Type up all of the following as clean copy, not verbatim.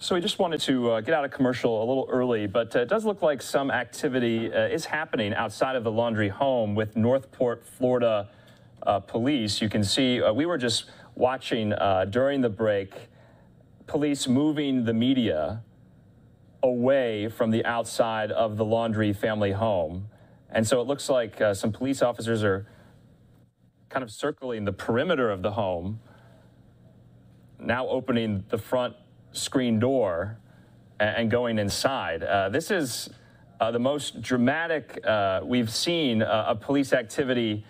So we just wanted to get out of commercial a little early, but it does look like some activity is happening outside of the Laundrie home with Northport, Florida police. You can see we were just watching during the break police moving the media away from the outside of the Laundrie family home. And so it looks like some police officers are kind of circling the perimeter of the home, now opening the front screen door and going inside. This is the most dramatic we've seen of police activity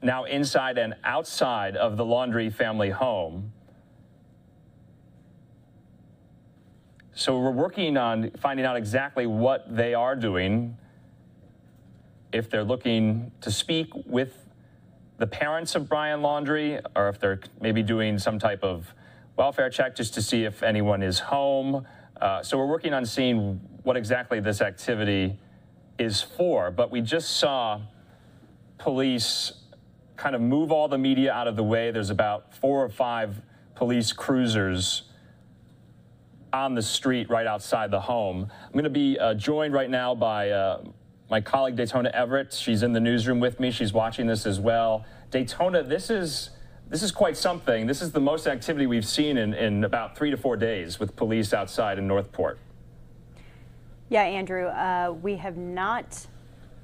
now inside and outside of the Laundrie family home. So we're working on finding out exactly what they are doing, if they're looking to speak with the parents of Brian Laundrie, or if they're maybe doing some type of welfare check just to see if anyone is home. So we're working on seeing what exactly this activity is for. But we just saw police kind of move all the media out of the way. There's about 4 or 5 police cruisers on the street right outside the home. I'm going to be joined right now by my colleague Daytona Everett. She's in the newsroom with me. She's watching this as well. Daytona, this is quite something. This is the most activity we've seen in about 3 to 4 days with police outside in Northport. Yeah, Andrew, we have not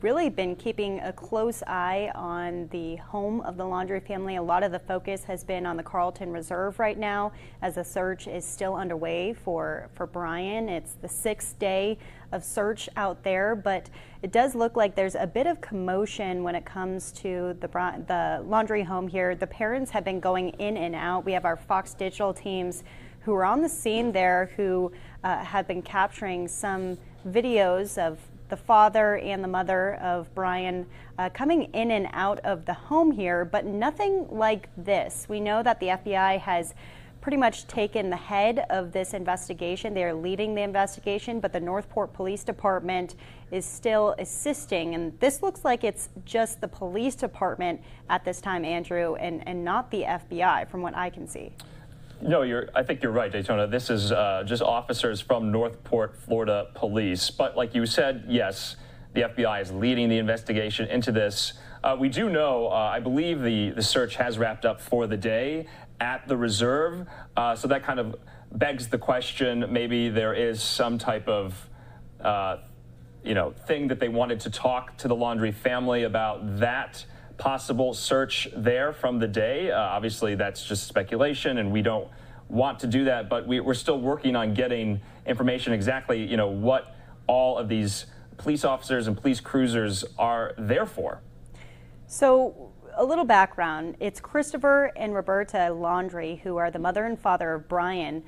really been keeping a close eye on the home of the Laundrie family. A lot of the focus has been on the Carlton Reserve right now as the search is still underway for Brian. It's the 6th day of search out there, but it does look like there's a bit of commotion when it comes to the Laundrie home here. The parents have been going in and out. We have our Fox Digital teams who are on the scene there who have been capturing some videos of the father and the mother of Brian coming in and out of the home here, but nothing like this. We know that the FBI has pretty much taken the head of this investigation. They are leading the investigation, but the Northport Police Department is still assisting. And this looks like it's just the police department at this time, Andrew, and not the FBI, from what I can see. No, I think you're right, Daytona. This is just officers from Northport, Florida Police. But like you said, yes, the FBI is leading the investigation into this. We do know, I believe the search has wrapped up for the day at the reserve. So that kind of begs the question, maybe there is some type of thing that they wanted to talk to the Laundrie family about that possible search there from the day. Obviously, that's just speculation, and we don't want to do that, but we're still working on getting information exactly, what all of these police officers and police cruisers are there for. So a little background. It's Christopher and Roberta Laundrie, who are the mother and father of Brian,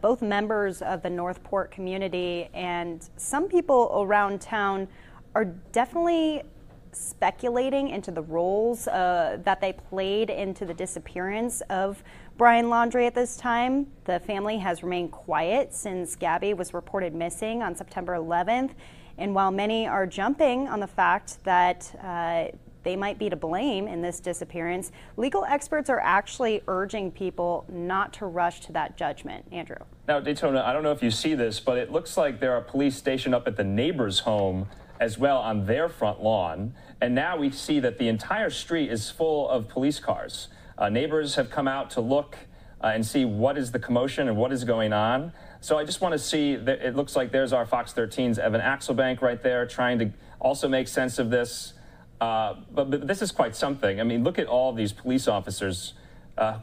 both members of the Northport community, and some people around town are definitely speculating into the roles that they played into the disappearance of Brian Laundrie at this time. The family has remained quiet since Gabby was reported missing on September 11th. And while many are jumping on the fact that they might be to blame in this disappearance, legal experts are actually urging people not to rush to that judgment. Andrew. Now, Daytona, I don't know if you see this, but it looks like there are police stationed up at the neighbor's home as well on their front lawn. And now we see that the entire street is full of police cars. Neighbors have come out to look and see what is the commotion and what is going on. So I just want to see that it looks like there's our Fox 13's Evan Axelbank right there trying to also make sense of this. But this is quite something. I mean, look at all these police officers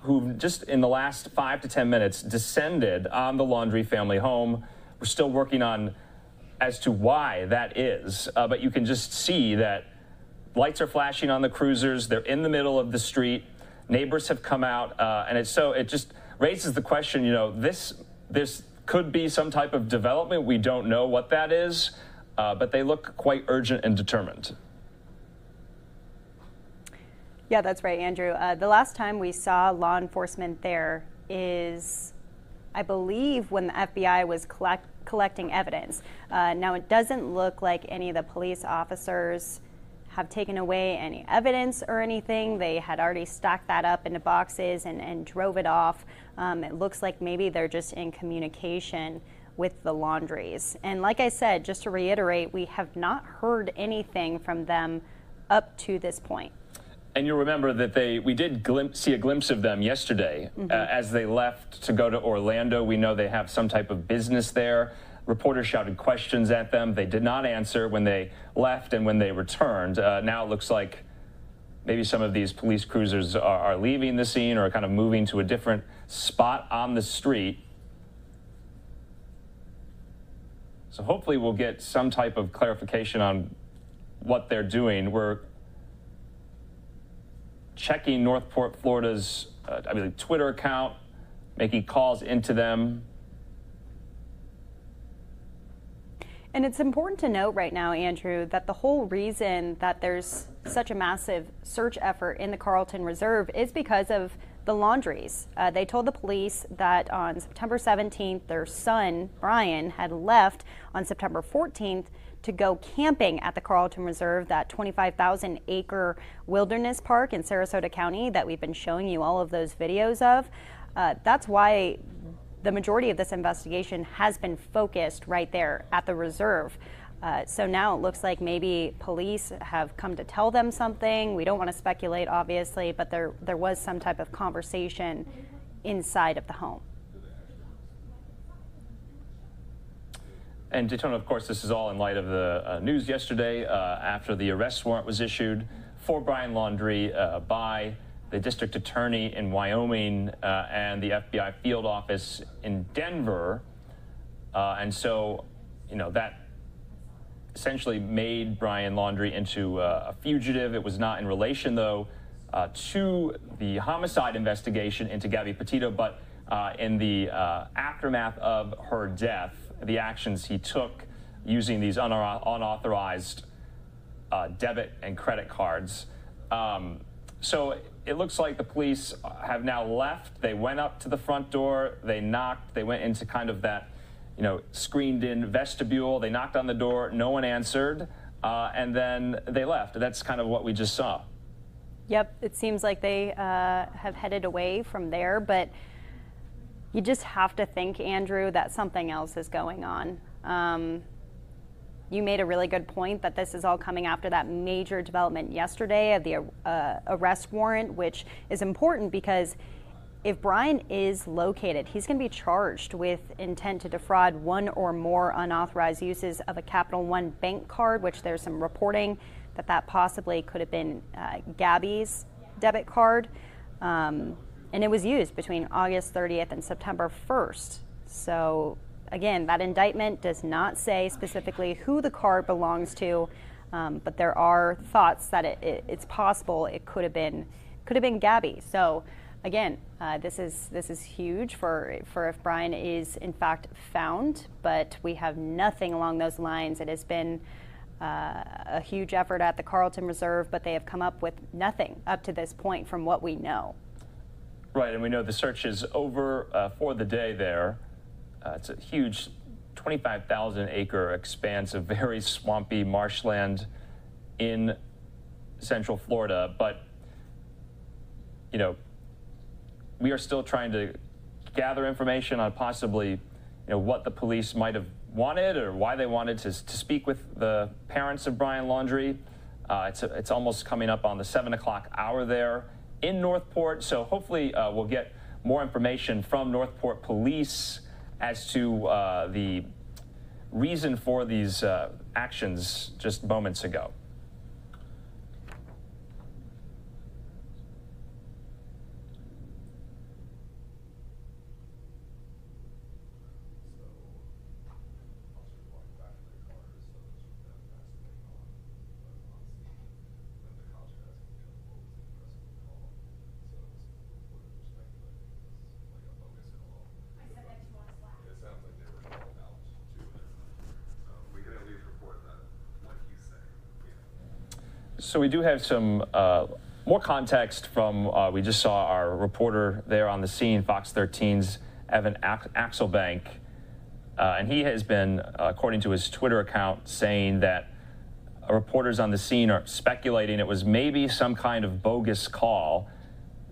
who just in the last 5 to 10 minutes descended on the Laundrie family home. We're still working on as to why that is, but you can just see that lights are flashing on the cruisers. They're in the middle of the street. Neighbors have come out, and it just raises the question, this could be some type of development. We don't know what that is, but they look quite urgent and determined. Yeah, that's right, Andrew. The last time we saw law enforcement there is, I believe, when the FBI was collecting evidence. Now, it doesn't look like any of the police officers have taken away any evidence or anything. They had already stacked that up into boxes and drove it off. It looks like maybe they're just in communication with the Laundries. And like I said, just to reiterate, we have not heard anything from them up to this point. And you'll remember that we did see a glimpse of them yesterday as they left to go to Orlando. We know they have some type of business there. Reporters shouted questions at them. They did not answer when they left and when they returned. Now it looks like maybe some of these police cruisers are leaving the scene or kind of moving to a different spot on the street. So hopefully we'll get some type of clarification on what they're doing. We're checking Northport, Florida's Twitter account, making calls into them. And it's important to note right now, Andrew, that the whole reason that there's such a massive search effort in the Carlton Reserve is because of the Laundries. They told the police that on September 17th, their son, Brian, had left on September 14th to go camping at the Carlton Reserve, that 25,000-acre wilderness park in Sarasota County that we've been showing you all of those videos of. That's why the majority of this investigation has been focused right there at the reserve. So now it looks like maybe police have come to tell them something. We don't want to speculate, obviously, but there was some type of conversation inside of the home. And Daytona, of course, this is all in light of the news yesterday after the arrest warrant was issued for Brian Laundrie by the district attorney in Wyoming and the FBI field office in Denver. And so, that essentially made Brian Laundrie into a fugitive. It was not in relation, though, to the homicide investigation into Gabby Petito, but in the aftermath of her death, the actions he took using these unauthorized debit and credit cards. So it looks like the police have now left. They went up to the front door, they knocked, they went into kind of that, screened-in vestibule. They knocked on the door, no one answered, and then they left. That's kind of what we just saw. Yep, it seems like they have headed away from there, but you just have to think, Andrew, that something else is going on. You made a really good point that this is all coming after that major development yesterday of the arrest warrant, which is important because if Brian is located, he's going to be charged with intent to defraud one or more unauthorized uses of a Capital One bank card, which there's some reporting that possibly could have been Gabby's debit card. And it was used between August 30th and September 1st. So again, that indictment does not say specifically who the card belongs to, but there are thoughts that it's possible it could have been Gabby. So again, this is huge for if Brian is in fact found, but we have nothing along those lines. It has been a huge effort at the Carlton Reserve, but they have come up with nothing up to this point from what we know. Right, and we know the search is over for the day there. It's a huge 25,000-acre expanse of very swampy marshland in Central Florida. But, we are still trying to gather information on possibly, what the police might have wanted or why they wanted to speak with the parents of Brian Laundrie. It's almost coming up on the 7 o'clock hour there in Northport, so hopefully we'll get more information from Northport police as to the reason for these actions just moments ago. So we do have some more context from, we just saw our reporter there on the scene, Fox 13's Evan Axelbank, and he has been, according to his Twitter account, saying that reporters on the scene are speculating it was maybe some kind of bogus call.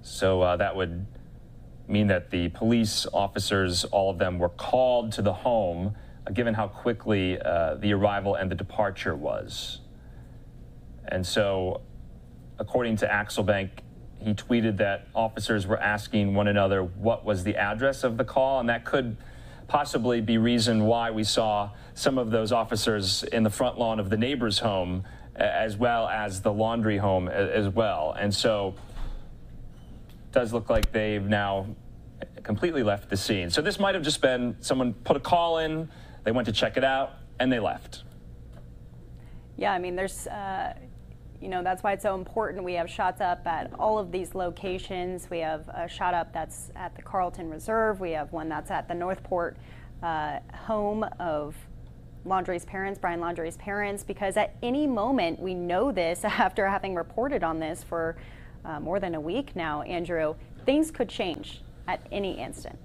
So that would mean that the police officers, all of them, were called to the home, given how quickly the arrival and the departure was. And so, according to Axelbank, he tweeted that officers were asking one another what was the address of the call, and that could possibly be reason why we saw some of those officers in the front lawn of the neighbor's home, as well as the Laundrie home as well. And so it does look like they've now completely left the scene. So this might have just been someone put a call in, they went to check it out, and they left. Yeah, I mean, there's, you know, that's why it's so important. We have shots up at all of these locations. We have a shot up that's at the Carlton Reserve. We have one that's at the Northport home of Laundrie's parents, Brian Laundrie's parents, because at any moment, we know this after having reported on this for more than a week now, Andrew, things could change at any instant.